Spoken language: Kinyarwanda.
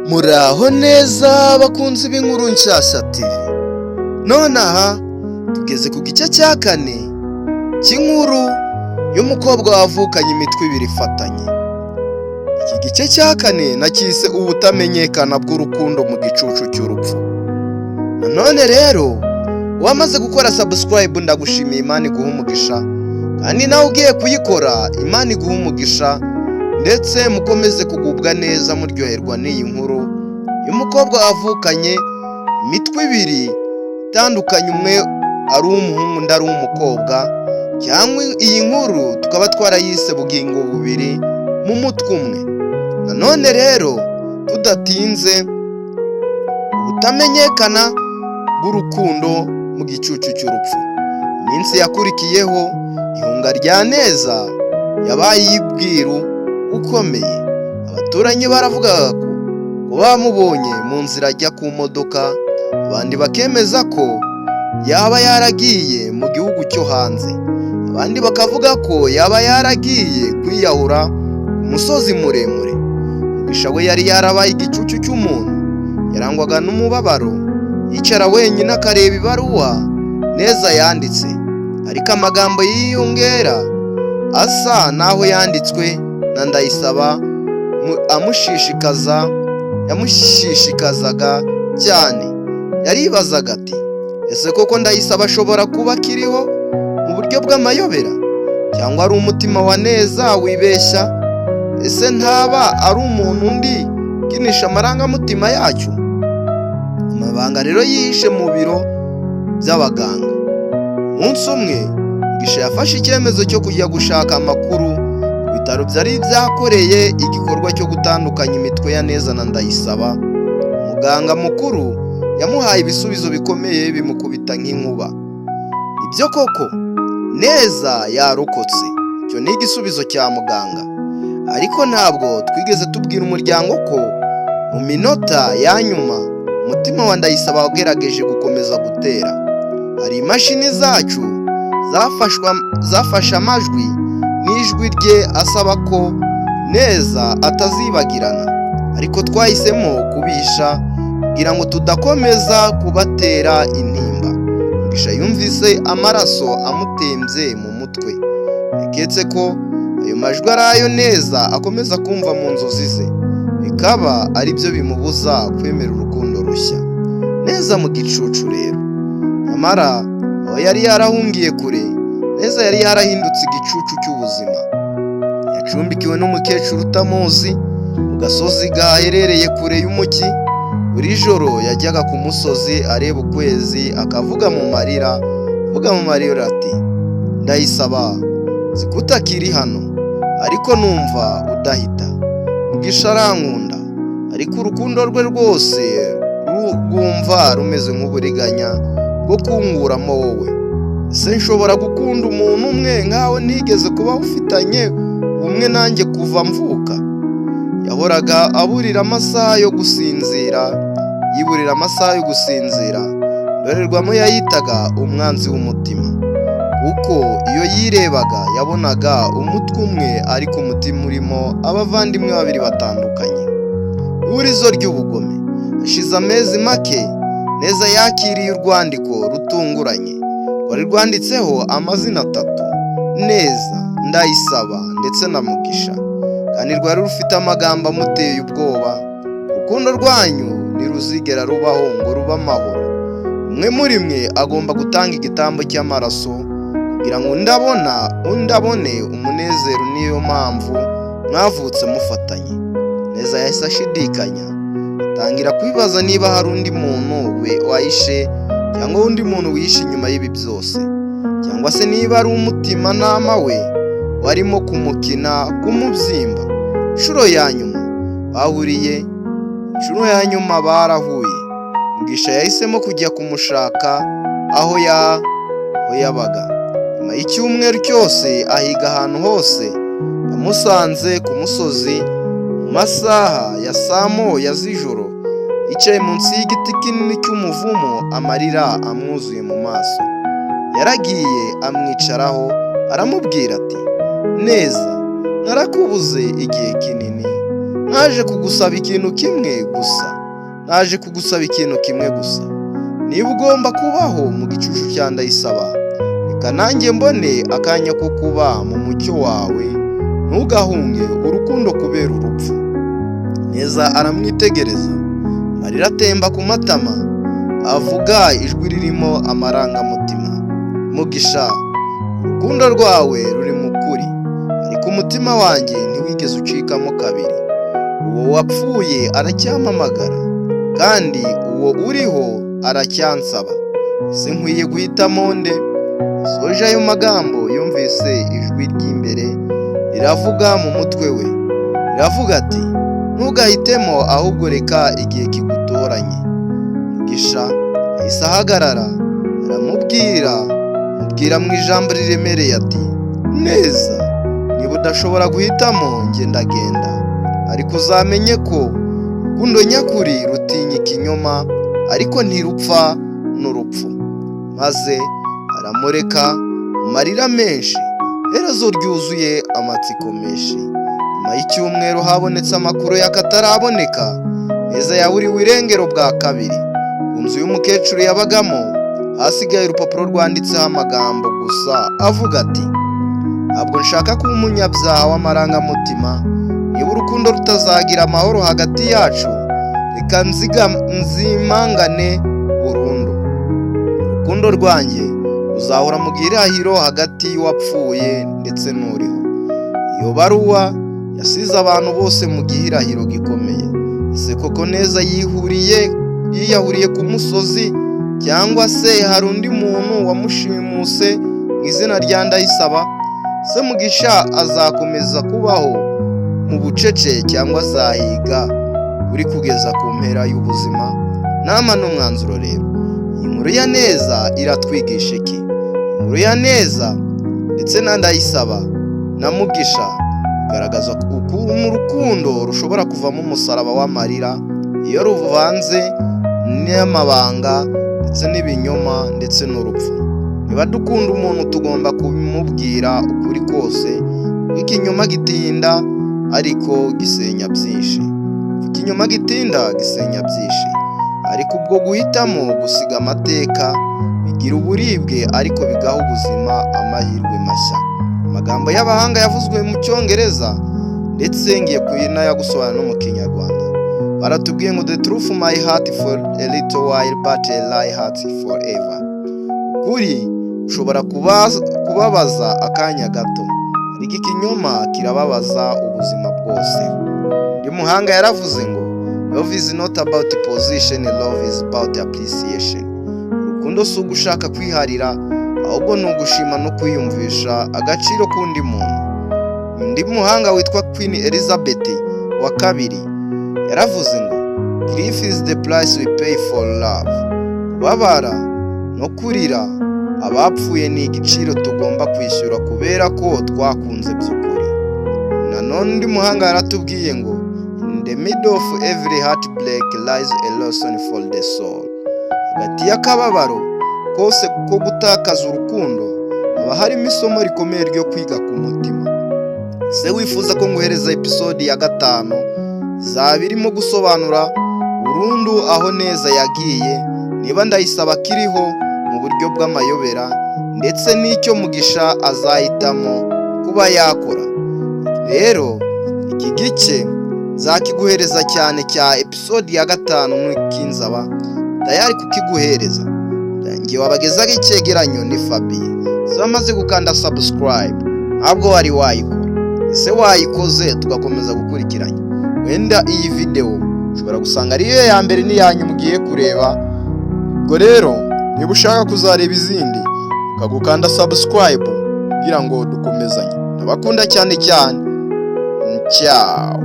Muraho neza bakunzi b'inkuru nshyashya TV. None aha tugeze ku gice cya 4 cy'inkuru y'umukobwa wavukanye imitwe ibiri ifatanye. Iki gice cya 4 nacyise ubutamenyekana bw'urukundo mu gicucu cy'urupfu. None rero wamaze gukora subscribe ndagushimiye, Imana iguha umugisha, kandi nawe ugiye kuyikora Imana iguha umugisha, ndetse mukomeze kugubwa neza muryoherwa n'iyi nkuru y'umukobwa wavukanye imitwe ibiri itandukanye, umwe ari umuhungu undi ari umukobwa, cyangwa iyi nkuru tukaba twarayise bugingo bubiri mu mutwe umwe. None rero tudatinze, ubutamenyekana bw'urukundo mu gicucu cy'urupfu. Iminsi yakurikiyeho ihunga rya Neza yabaye y'ibwiru ukomeye. Abaturanyi baravuga ko bamubonye mu nzira ajya ku modoka, abandi bakemeza ko yaba yaragiye mu gihugu cyo hanze, abandi bakavuga ko yaba yaragiye kwiyahura ku musozi muremure. Mugisha we yari yarabaye igicucu cy'umuntu, yarangwaga n'umubabaro, yicara wenyine akareba ibaruwa Neza yanditse, ariko amagambo yiyongera asa naho yanditswe na Ndayisaba yamushishikazaga cyane. Yaribazaga ati, ese koko Ndayisaba ashobora kuba akiriho mu buryo bw'amayobera, cyangwa ari umutima wa Neza wibeshya? Ese ntaba ari umuntu undi ukinisha amarangamutima yacu? Amabanga rero yihishe mu biro by'abaganga. Umunsi umwe Mugisha yafashe icyemezo cyo kujya gushaka amakuru ku bitaro byari byakoreye igikorwa cyo gutandukanya imitwe ya Neza na Ndayisaba. Umuganga mukuru yamuhaye ibisubizo bikomeye bimukubita nk'inkuba. Ibyo koko Neza yarokotse, icyo ni igisubizo cya muganga, ariko ntabwo twigeze tubwira umuryango ko mu minota ya nyuma umutima wa Ndayisaba wagerageje gukomeza gutera. Hari imashini zacu zafashe amajwi n'ijwi rye asaba ko Neza atazibagirana, ariko twahisemo kubisha kugira ngo tudakomeza kubatera intimba. Mugisha yumvise amaraso amutembye mu mutwe, yaketse ko ayo majwi ari ayo Neza akomeza kumva mu nzozi ze, bikaba ari byo bimubuza kwemera urukundo rushya. Neza mu gicucu rero, nyamara aho yari yarahungiye kure, Neza yari yarahindutse igicucu cy'ubuzima. Yacumbikiwe n'umukecuru utamuzi mu gasozi gaherereye kure y'umujyi. Buri joro yajyaga ku musozi areba ukwezi, akavuga mu marira ati, Ndayisaba, nzi ko utakiri hano, ariko numva udahita. Mugisha arankunda, ariko urukundo rwe rwose rwumva rumeze nk'uburiganya bwo kunguramo wowe. Ese nshobora gukunda umuntu umwe nkawe ntigeze kuba ufitanye ubumwe nanjye kuva mvuka? Yahoraga aburira amasaha yo gusinzira, indorerwamo yayitaga umwanzi w'umutima, kuko iyo yirebaga yabonaga umutwe umwe ariko umutima urimo abavandimwe babiri batandukanye. Ihurizo ry'ubugome. Hashize amezi make Neza yakiriye urwandiko rutunguranye, rwari rwanditseho amazina 3: Neza, Ndayisaba ndetse na Mugisha, kandi rwari rufite amagambo amuteye ubwoba. Urukundo rwanyu ntiruzigera rubaho ngo rube amahoro. Umwe muri mwe agomba gutanga igitambo cy'amaraso kugira ngo undi abone umunezero. Niyo mpamvu mwavutse mufatanye. Neza yahise ashidikanya, atangira kwibaza niba hari undi muntu wahishe, cyangwa undi muntu wihishe inyuma y'ibi byose, cyangwa se niba ari umutimanama we warimo kumubyimba. Inshuro ya nyuma barahuye. Mugisha yahisemo kujya kumushaka aho yabaga. Nyuma y'icyumweru cyose ahiga ahantu hose, yamusanze ku musozi mu masaha ya saa moya z'ijoro, yicaye munsi y'igiti kinini cy'umuvumo, amarira amwuzuye mu maso. Yaragiye amwicaraho aramubwira ati, Neza, narakubuze igihe kinini, naje kugusaba ikintu kimwe gusa. Niba ugomba kubaho mu gicucu cya Ndayisaba, reka nanjye mbone akanya ko kuba mu mucyo wawe. Ntugahunge urukundo kubera urupfu. Neza aramwitegereza, amarira atemba ku matama, avuga ijwi ririmo amarangamutima. Mugisha, urukundo rwawe ruri mu kuri, ariko umutima wanjye ntiwigeze ucikamo kabiri. Uwo wapfuye aracyamamagara, kandi uwo uriho aracyansaba. Ese nkwiye guhitamo nde? Soje ayo magambo yumvise ijwi ry'imbere riravuga mu mutwe we, riravuga ati, ntugahitemo, ahubwo reka igihe kigutoranye. Mugisha yahise ahagarara, aramubwira mu ijambo riremereye ati, neza, niba udashobora guhitamo njye ndagenda, ariko uzamenye ko urukundo nyakuri rutinya ikinyoma, ariko ntirupfa n'urupfu. Maze aramureka mu marira menshi, iherezo ryuzuye amatsiko menshi. Nyuma y'icyumweru habonetse amakuru y'akataraboneka. Neza yaburiwe irengero bwa kabiri. Ku nzu y'umukecuru yabagamo hasigaye urupapuro rwanditseho amagambo gusa avuga ati, ntabwo nshaka kuba umunyabyaha w'amarangamutima. Niba urukundo rutazagira amahoro hagati yacu, reka nzimangane burundu. Urukundo rwanjye ruzahora mu gihirahiro hagati y'uwapfuye ndetse n'uriho. Iyo baruwa yasize abantu bose mu gihirahiro gikomeye. Ese koko Neza yiyahuriye ku musozi, cyangwa se hari undi muntu wamushimuse mu izina rya Ndayisaba? Se Mugisha azakomeza kubaho mu bucece, cyangwa azahiga uri kugeza ku mpera y'ubuzima? Nama n'umwanzuro rero. Iyi nkuru ya Neza iratwigisha iki? Inkuru ya Neza ndetse na Ndayisaba na Mugisha igaragaza ukuntu urukundo rushobora kuvamo umusaraba w'amarira iyo ruvanze n'amabanga ndetse n'ibinyoma ndetse n'urupfu. Niba dukunda umuntu tugomba kubimubwira ukuri kose, kuko ikinyoma gitinda ariko gisenya byinshi. Ariko ubwo guhitamo gusiga amateka bigira uburibwe, ariko bigaha ubuzima amahirwe mashya. Amagambo y'abahanga yavuzwe mu Cyongereza, ndetse ngiye kunayagusobanura no mu Kinyarwanda. Baratubwiye ngo the truth may hurt for a little while but a lie hurts forever. Ukuri ushobora kubabaza akanya gato, ariko ikinyoma kirababaza ubuzima bwose. Undi muhanga yaravuze ngo love is not about position, love is about appreciation. Urukundo si ugushaka kwiharira, ahubwo ni ugushima no kwiyumvisha agaciro k'undi muntu. Undi muhanga witwa Queen Elizabeth wa kabiri yaravuze ngo grief is the price we pay for love. Kubabara no kurira abapfuye ni igiciro tugomba kwishyura kubera ko twakunze by'ukuri. Nanone undi muhanga yaratubwiye ngo in the middle of every heartbreak lies a lesson for the soul. Hagati y'akababaro kose ko gutakaza urukundo haba harimo isomo rikomeye ryo kwiga ku mutima. Se wifuza ko nguhereza episode ya 5 izaba irimo gusobanura burundu aho Neza yagiye, niba Ndayisaba kiriho mu buryo bw'amayobera, ndetse n'icyo Mugisha azahitamo kuba yakora. Rero iki gice zakiguhereza cyane cya episode ya 5 n'ukinzaba tayari kukiguhereza. Ngiye wabagezaga icyegeranyo ni Fabien. Zamaze gukanda subscribe, ntabwo wari wayikora. Ese wayikoze tugakomeza gukurikiranya? Wenda iyi video ushobora gusanga ariyo ya mbere n'iyanyu mugiye kureba. Ubwo rero niba ushaka kuzareba izindi ukagukanda subscribe kugira ngo dukomezanye. Nabakunda cyane. Ciao.